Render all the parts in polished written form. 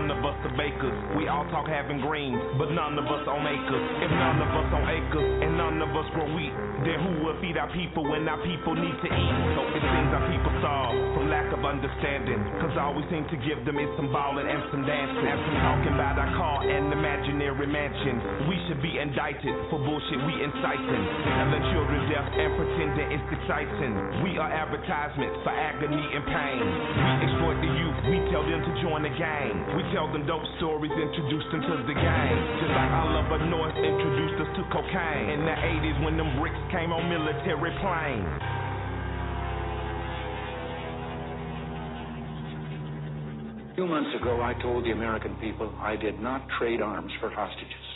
none of us are bakers. We all talk having greens, but none of us on acres. If none of us on acres and none of us grow wheat, then who will feed our people when our people need to eat? So it seems our people starve from lack of understanding, cause all we seem to give them is some ballin' and some dancing, and some talking about our car and imaginary mansions. We should be indicted for bullshit we inciting, telling children death and pretending it's exciting. We are advertisements for agony and pain. We exploit the youth, we tell them to join the gang. We tell them dope stories, introduce them to the game. Just like Oliver North introduced us to cocaine in the 80s when them bricks came on military planes. A few months ago, I told the American people I did not trade arms for hostages.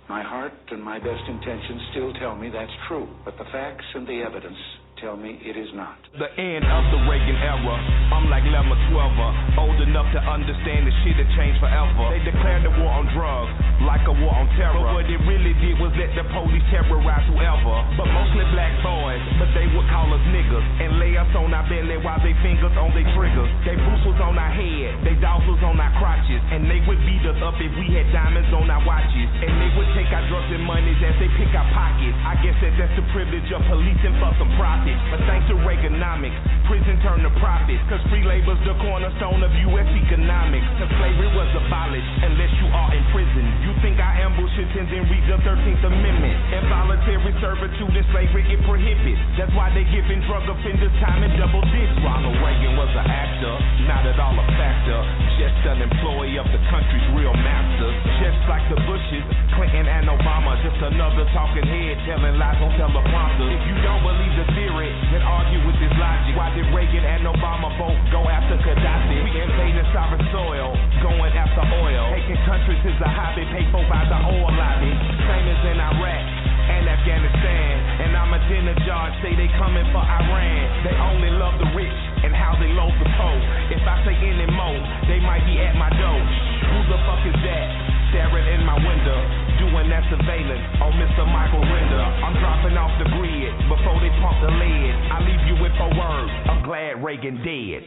My heart and my best intentions still tell me that's true, but the facts and the evidence tell me it is not. The end of the Reagan era, I'm like Lemma 12, old enough to understand the shit had changed forever. They declared the war on drugs, like a war on terror, but what it really did was let the police terrorize whoever, but mostly black boys, but they would call us niggas, and lay us on our belly while they fingers on their triggers. They boots was on our head, they dolls was on our crotches, and they would beat us up if we had diamonds on our watches, and they would take our drugs and monies as they pick our pockets. I guess that's the privilege of policing for some profit. But thanks to Reaganomics, prison turned to profit, cause free labor's the cornerstone of U.S. economics. And slavery was abolished unless you are in prison. You think I ambush and then read the 13th Amendment. Involuntary servitude and slavery it prohibits. That's why they giving drug offenders time in double digits. Ronald Reagan was an actor, not at all a factor, just an employee of the country's real master. Just like the Bushes, Clinton and Obama, just another talking head telling lies on teleprompter. If you don't believe the theory, then argue with this logic. Why did Reagan and Obama both go after Gaddafi? We invading sovereign soil, going after oil. Taking countries is a hobby, paid for by the oil lobby. Same as in Iraq and Afghanistan. And Ahmadinejad say they coming for Iran. They only love the rich and how they load the poor. If I say any more, they might be at my door. Who the fuck is that? Staring in my window, doing that surveillance on Mr. Michael Render. I'm dropping off the grid before they pump the lead. I leave you with a word, I'm glad Reagan dead.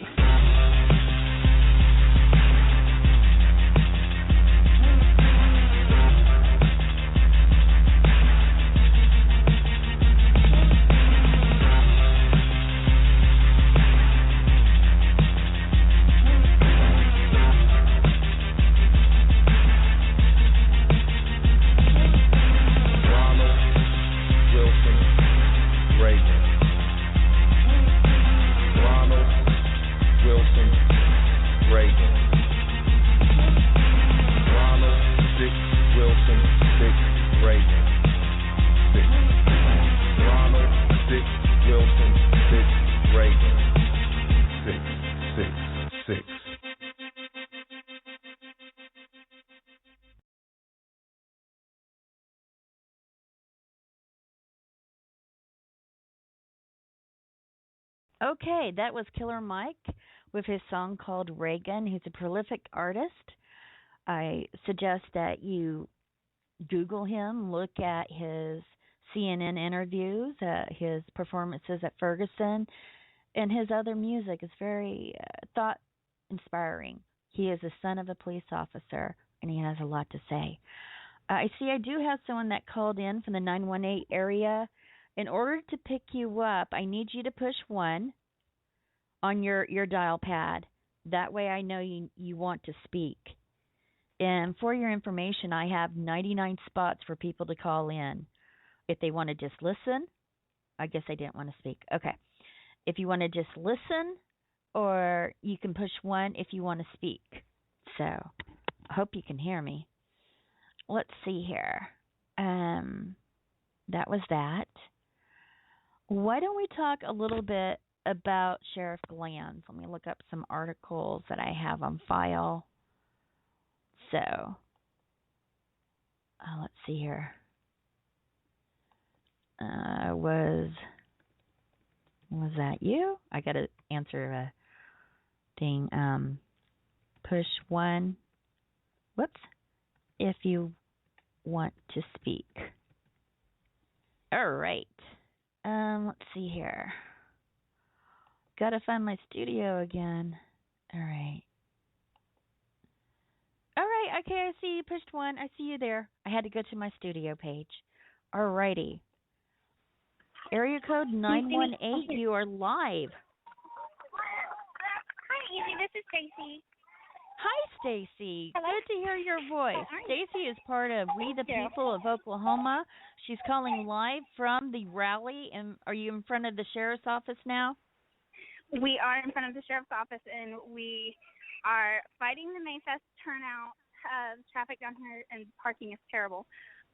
Okay, that was Killer Mike with his song called Reagan. He's a prolific artist. I suggest that you Google him, look at his CNN interviews, his performances at Ferguson, and his other music is very thought-inspiring. He is the son of a police officer, and he has a lot to say. I see I do have someone that called in from the 918 area. In order to pick you up, I need you to push 1 on your dial pad. That way I know you want to speak. And for your information, I have 99 spots for people to call in. If they want to just listen, I guess I didn't want to speak. Okay. If you want to just listen, or you can push 1 if you want to speak. So I hope you can hear me. Let's see here. That was that. Why don't we talk a little bit about Sheriff Glanz? Let me look up some articles that I have on file. So, let's see here. Was that you? I got to answer a thing. Push 1. Whoops. If you want to speak. All right. Let's see here. Gotta find my studio again. All right. Okay, I see you pushed one. I see you there. I had to go to my studio page. Alrighty. Area code Can you see me? 918, you are live. Hi, Easy. This is Stacy. Hi, Stacy. Hello. Good to hear your voice. Hi. Stacy is part of We the Thank you. People of Oklahoma. She's calling live from the rally. And are you in front of the sheriff's office now? We are in front of the sheriff's office, and we are fighting the Mayfest turnout. Traffic down here and parking is terrible.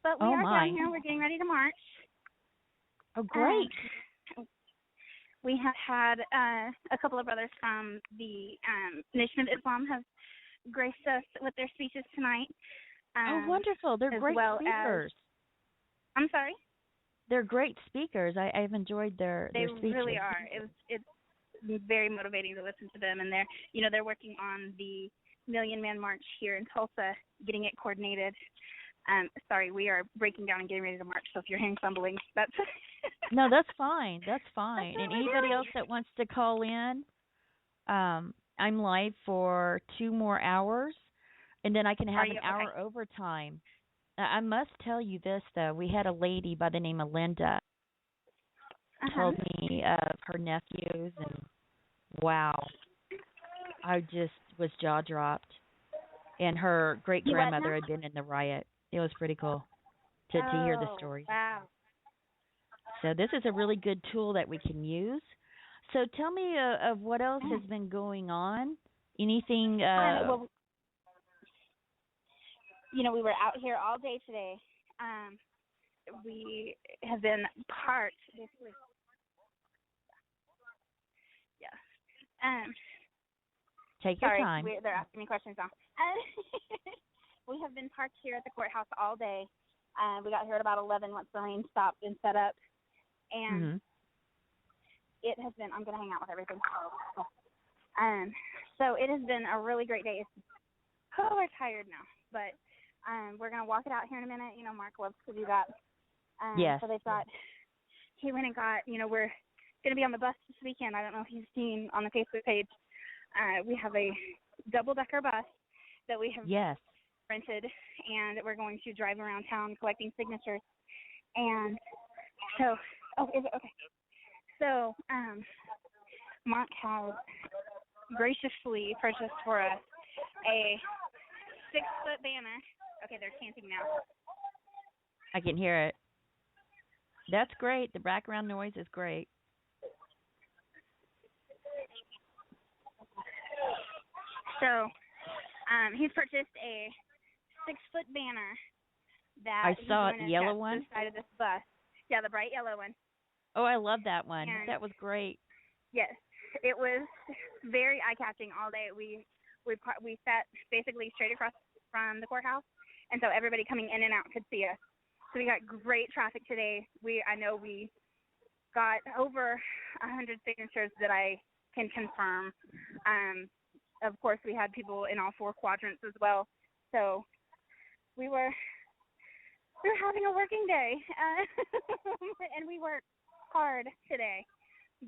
But we are down here. We're getting ready to march. Oh, great. We have had a couple of brothers from the Nation of Islam have graced us with their speeches tonight. Oh, wonderful. They're great speakers. I'm sorry? They're great speakers. I've enjoyed their speeches. They really are. It's very motivating to listen to them, and they're working on the Million Man March here in Tulsa, getting it coordinated. Sorry, we are breaking down and getting ready to march, so if you're hearing fumbling, that's... No, that's fine. That's fine. And anybody else that wants to call in, I'm live for 2 more hours, and then I can have an hour overtime. I must tell you this, though. We had a lady by the name of Linda told me of her nephews, and wow, I just was jaw-dropped. And her great-grandmother had been in the riot. It was pretty cool to hear the story. Wow. So this is a really good tool that we can use. So tell me of what else has been going on. Anything? Well, we were out here all day today. We have been parked, basically. Yeah. Take your time. They're asking me questions now. We have been parked here at the courthouse all day. We got here at about 11 once the rain stopped and set up. And it has been, I'm going to hang out with everything. So it has been a really great day. We're tired now, but we're going to walk it out here in a minute. Mark loves to do that. Yes. So he went and got, we're going to be on the bus this weekend. I don't know if you've seen on the Facebook page. We have a double-decker bus that we have rented, and we're going to drive around town collecting signatures. And so, is it okay? So, Mark has graciously purchased for us a 6-foot banner. Okay, they're chanting now. I can hear it. That's great. The background noise is great. So, he's purchased a 6-foot banner that I saw it, the yellow one? To the side of this bus. Yeah, the bright yellow one. Oh, I love that one. And that was great. Yes, it was very eye-catching all day. We sat basically straight across from the courthouse, and so everybody coming in and out could see us. So we got great traffic today. I know we got over 100 signatures that I can confirm. Of course, we had people in all 4 quadrants as well. So we were having a working day, and we worked hard today.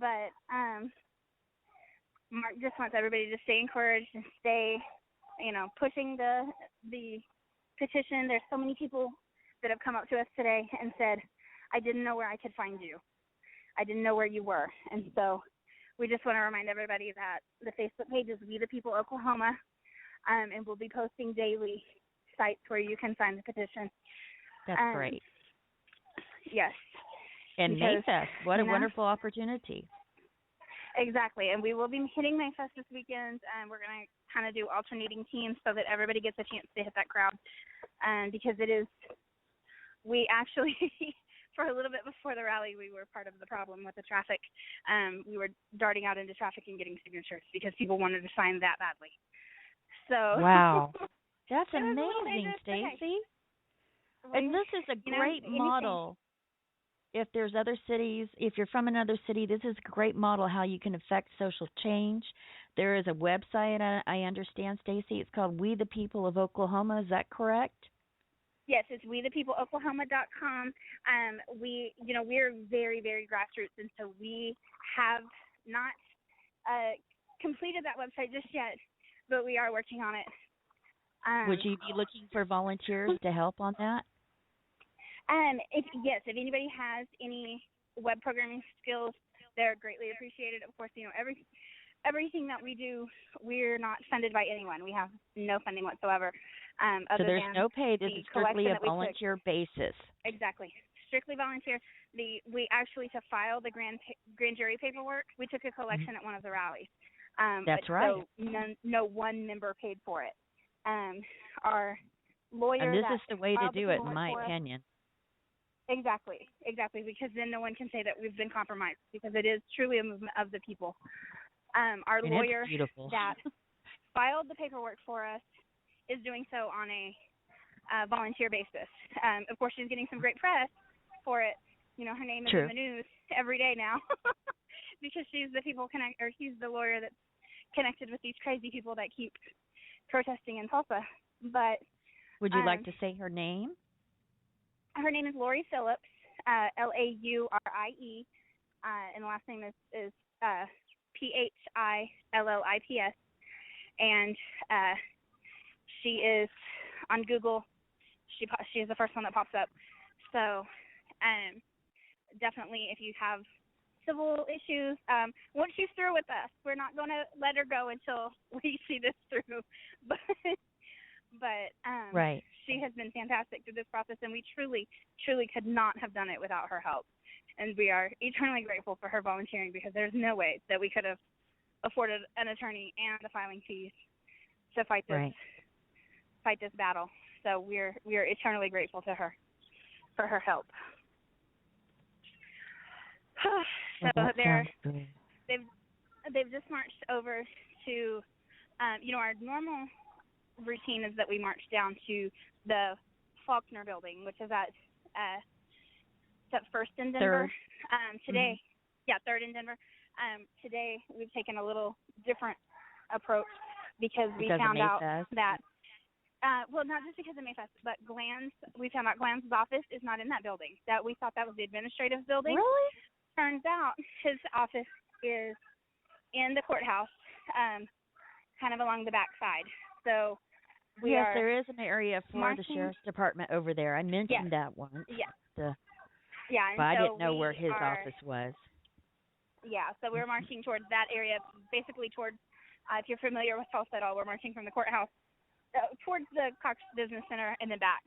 But Mark just wants everybody to stay encouraged and stay, pushing the petition. There's so many people that have come up to us today and said, I didn't know where I could find you. I didn't know where you were. And so we just want to remind everybody that the Facebook page is We the People Oklahoma, and we'll be posting daily sites where you can sign the petition. That's great. Yes. And Mayfest, what a wonderful opportunity. Exactly, and we will be hitting Mayfest this weekend, and we're going to kind of do alternating teams so that everybody gets a chance to hit that crowd, because we actually, for a little bit before the rally, we were part of the problem with the traffic. We were darting out into traffic and getting signatures because people wanted to sign that badly. So wow, that's amazing, Stacy. And this is a great model. If there's other cities, if you're from another city, this is a great model how you can affect social change. There is a website, I understand, Stacy. It's called We the People of Oklahoma. Is that correct? Yes, it's wethepeopleoklahoma.com. We're very, very grassroots, and so we have not completed that website just yet, but we are working on it. Would you be looking for volunteers to help on that? If anybody has any web programming skills, they're greatly appreciated. Of course, everything that we do, we're not funded by anyone. We have no funding whatsoever. So there's no pay. This is strictly a volunteer basis. Exactly. Strictly volunteer. We actually, to file the grand jury paperwork, we took a collection at one of the rallies. That's right. So no one member paid for it. Our lawyer. And this is the way to do it, in my opinion. Exactly, because then no one can say that we've been compromised, because it is truly a movement of the people. Our lawyer that filed the paperwork for us is doing so on a volunteer basis. Of course, she's getting some great press for it. Her name is in the news every day now because she's she's the lawyer that's connected with these crazy people that keep protesting in Tulsa. But would you like to say her name? Her name is Lori Phillips, Laurie, and the last name is Phillips, and she is on Google. She is the first one that pops up. So definitely, if you have civil issues, once she's through with us, we're not going to let her go until we see this through. But right. She has been fantastic through this process, and we truly, truly could not have done it without her help. And we are eternally grateful for her volunteering, because there's no way that we could have afforded an attorney and the filing fees to fight this battle. So we are eternally grateful to her for her help. So they've just marched over to our normal routine is that we march down to the Faulkner building, which is at First in Denver. Today, Third in Denver. Today we've taken a little different approach because we found out that not just because of Mayfest, but we found out Glan's office is not in that building. That we thought that was the administrative building. Really? Turns out his office is in the courthouse, kind of along the back side. So there is an area for the sheriff's department over there. I mentioned that once. Yes. But I didn't know where his office was. Yeah, so we're marching towards that area, basically towards, if you're familiar with Tulsa at all, we're marching from the courthouse towards the Cox Business Center and then back.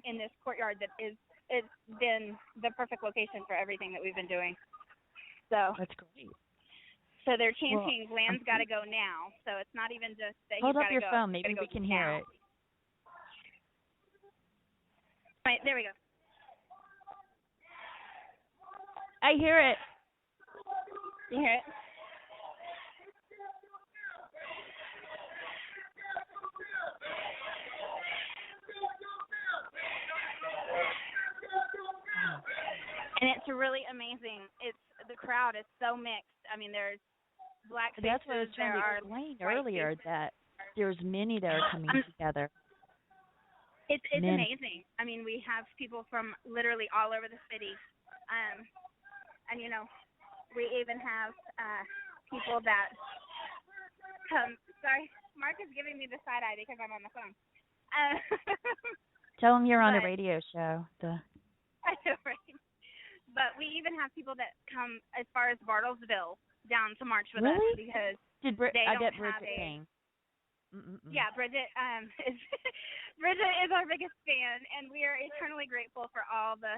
In this courtyard that it's been the perfect location for everything that we've been doing. So that's great. So they're chanting, Glan's got to go now. So it's not even just that hold he's up got to your go. phone. Maybe we can hear it. Right, there we go. I hear it. You hear it? And it's really amazing. The crowd is so mixed. I mean, there's black faces. That's what I was trying to explain earlier, that there's many that are coming together. It's amazing. I mean, we have people from literally all over the city. And, we even have people that come. Sorry, Mark is giving me the side eye because I'm on the phone. Tell him you're on a radio show. I know, right? But we even have people that come as far as Bartlesville down to march with us because I bet Bridget came. Yeah, Bridget Bridget is our biggest fan, and we are eternally grateful for all the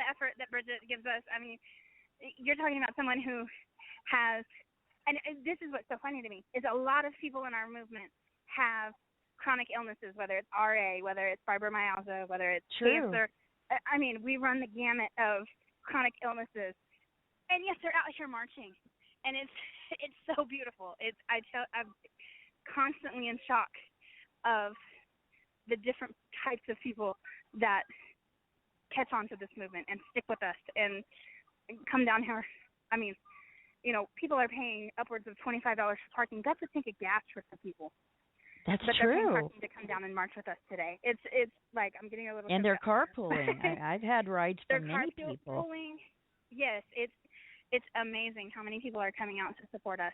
effort that Bridget gives us. I mean, you're talking about someone who has, and this is what's so funny to me, is a lot of people in our movement have chronic illnesses, whether it's RA, whether it's fibromyalgia, whether it's cancer. I mean, we run the gamut of chronic illnesses, and yes, they're out here marching, and it's so beautiful. I'm constantly in shock of the different types of people that catch on to this movement and stick with us and come down here. I mean, people are paying upwards of $25 for parking. That's a tank of gas for some people. That's but true. They're paying to come down and march with us today. It's like I'm getting a little. And they're carpooling. I've had rides from many people. Yes, it's amazing how many people are coming out to support us.